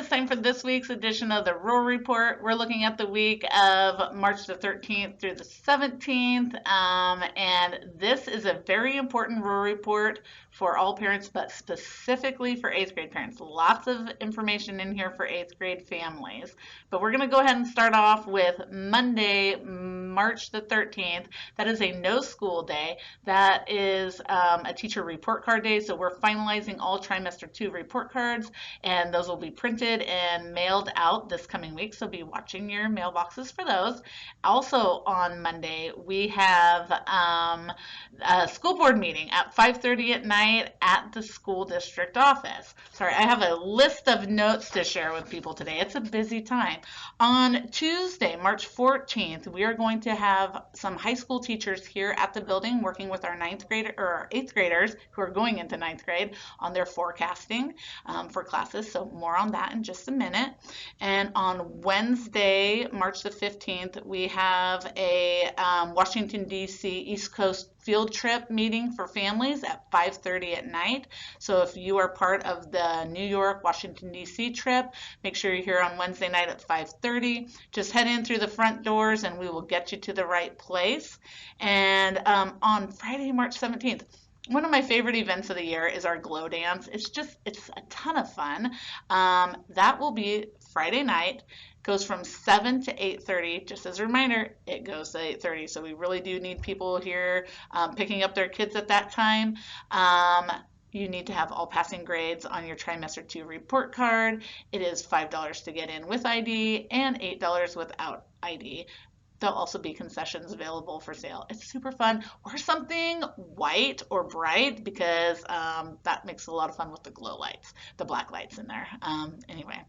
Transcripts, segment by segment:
it's time for this week's edition of the Rural Report. We're looking at the week of March the 13th through the 17th, and this is a very important Rural Report for all parents, but specifically for 8th grade parents. Lots of information in here for 8th grade families. But we're going to go ahead and start off with Monday, March the 13th. That is a no school day. That is a teacher report card day, so we're finalizing all trimester 2 report cards, and those will be printed and mailed out this coming week, so be watching your mailboxes for those. Also on Monday, we have a school board meeting at 5:30 at night at the school district office. Sorry, I have a list of notes to share with people today. It's a busy time. On Tuesday, March 14th, we are going to have some high school teachers here at the building working with our 9th grade or our 8th graders who are going into 9th grade on their forecasting for classes. So more on that in just a minute. And on Wednesday, March the 15th, we have a Washington, D.C. East Coast field trip meeting for families at 5:30 at night. So if you are part of the New York, Washington, D.C. trip, make sure you're here on Wednesday night at 5:30. Just head in through the front doors and we will get you to the right place. And on Friday, March 17th, one of my favorite events of the year is our glow dance. It's a ton of fun. That will be Friday night. Goes from 7 to 8:30. Just as a reminder, it goes to 8:30. So we really do need people here picking up their kids at that time. You need to have all passing grades on your trimester 2 report card. It is $5 to get in with ID and $8 without ID. There'll also be concessions available for sale. It's super fun. Wear something white or bright because that makes a lot of fun with the glow lights, the black lights in there. Anyway,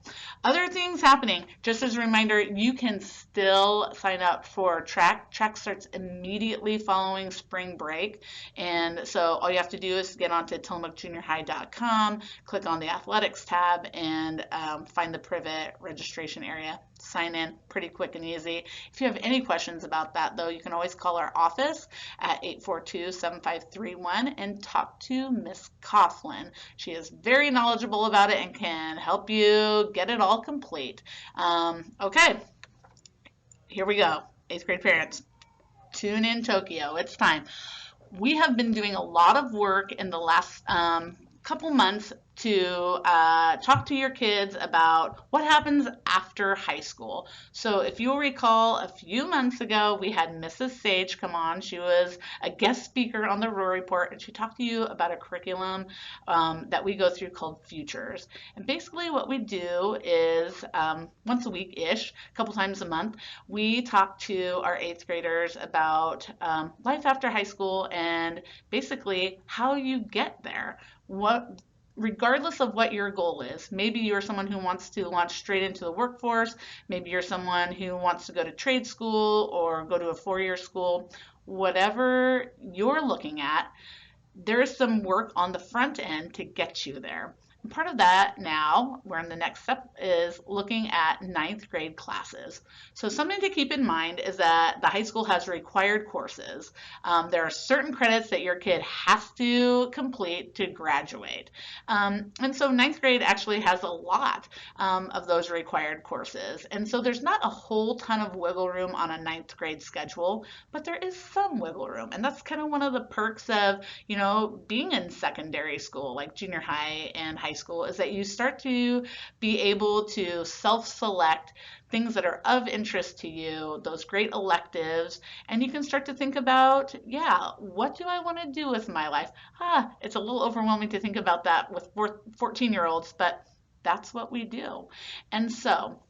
other things happening. Just as a reminder, you can still sign up for track. Track starts immediately following spring break. And so all you have to do is get onto tillamookjuniorhigh.com, click on the athletics tab, and find the Privet registration area. Sign in, pretty quick and easy. If you have any questions about that, though, you can always call our office at 842-7531 and talk to Miss Coughlin. She is very knowledgeable about it and can help you get it all complete. Okay, here we go. 8th grade parents, tune in Tokyo. It's time. We have been doing a lot of work in the last couple months to talk to your kids about what happens after high school. So if you'll recall, a few months ago, we had Mrs. Sage come on. She was a guest speaker on the Rural Report, and she talked to you about a curriculum that we go through called Futures. And basically what we do is once a week-ish, a couple times a month, we talk to our 8th graders about life after high school and basically how you get there. Regardless of what your goal is, maybe you're someone who wants to launch straight into the workforce, maybe you're someone who wants to go to trade school or go to a 4-year school, whatever you're looking at, there's some work on the front end to get you there. And part of that now, we're in the next step, is looking at 9th grade classes. So something to keep in mind is that the high school has required courses. There are certain credits that your kid has to complete to graduate. And so 9th grade actually has a lot of those required courses. And so there's not a whole ton of wiggle room on a 9th grade schedule, but there is some wiggle room. And that's kind of one of the perks of, being in secondary school, like junior high and high school, is that you start to be able to self-select things that are of interest to you, those great electives, and you can start to think about, what do I want to do with my life? It's a little overwhelming to think about that with 14-year-olds, but that's what we do. And so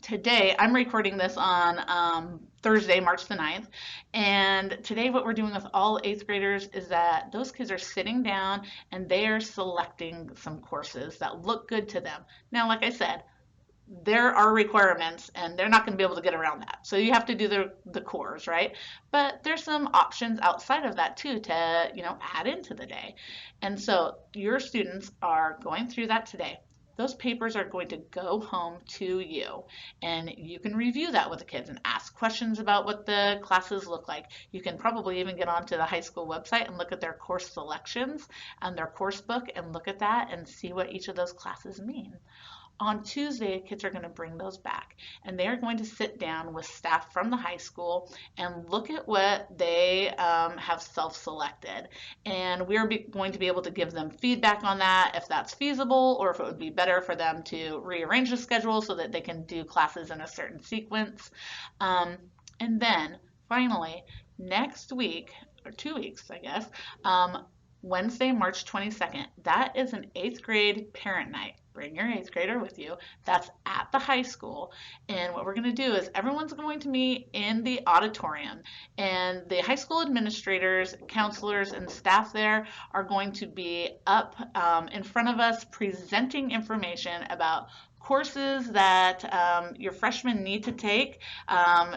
today, I'm recording this on Thursday, March the 9th, and today what we're doing with all 8th graders is that those kids are sitting down and they are selecting some courses that look good to them. Now, like I said, there are requirements and they're not going to be able to get around that. So you have to do the cores, right? But there's some options outside of that too to, add into the day. And so your students are going through that today. Those papers are going to go home to you, and you can review that with the kids and ask questions about what the classes look like. You can probably even get onto the high school website and look at their course selections and their course book and look at that and see what each of those classes mean. On Tuesday, kids are going to bring those back, and they are going to sit down with staff from the high school and look at what they have self-selected. And we're going to be able to give them feedback on that, if that's feasible, or if it would be better for them to rearrange the schedule so that they can do classes in a certain sequence. And then finally, next week, or 2 weeks, I guess, Wednesday, March 22nd, that is an 8th grade parent night. Bring your 8th grader with you. That's at the high school. And what we're going to do is everyone's going to meet in the auditorium. And the high school administrators, counselors, and staff there are going to be up in front of us presenting information about courses that your freshmen need to take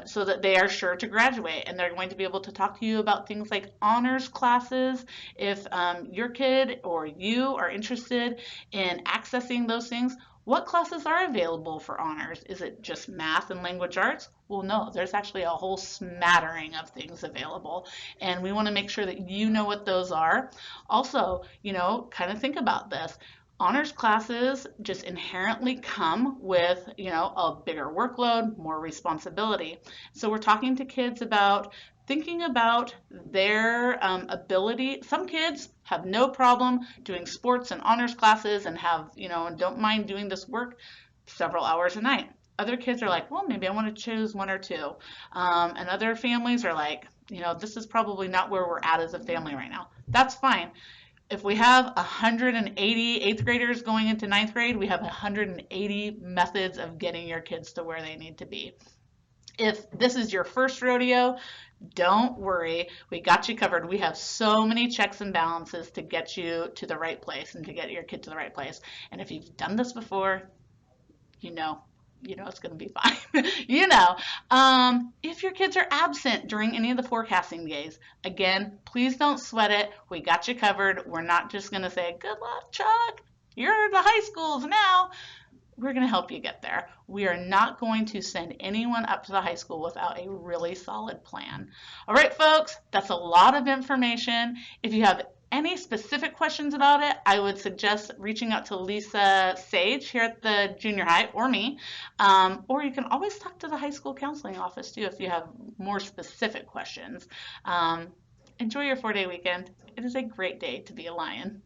so that they are sure to graduate. And they're going to be able to talk to you about things like honors classes. If your kid or you are interested in accessing those things, what classes are available for honors? Is it just math and language arts? Well, no, there's actually a whole smattering of things available, and we want to make sure that you know what those are. Also, kind of think about this. Honors classes just inherently come with, a bigger workload, more responsibility. So we're talking to kids about thinking about their ability. Some kids have no problem doing sports and honors classes and don't mind doing this work several hours a night. Other kids are like, well, maybe I want to choose one or two. And other families are like, this is probably not where we're at as a family right now. That's fine. If we have 180 8th graders going into 9th grade, we have 180 methods of getting your kids to where they need to be. If this is your first rodeo, don't worry, we got you covered. We have so many checks and balances to get you to the right place and to get your kid to the right place. And if you've done this before, you know it's going to be fine. If your kids are absent during any of the forecasting days, again, please don't sweat it. We got you covered. We're not just going to say, good luck, Chuck. You're the high schools now. We're going to help you get there. We are not going to send anyone up to the high school without a really solid plan. All right, folks, that's a lot of information. If you have any specific questions about it, I would suggest reaching out to Lisa Sage here at the junior high, or me, or you can always talk to the high school counseling office too if you have more specific questions. Enjoy your 4-day weekend. It is a great day to be a Lion.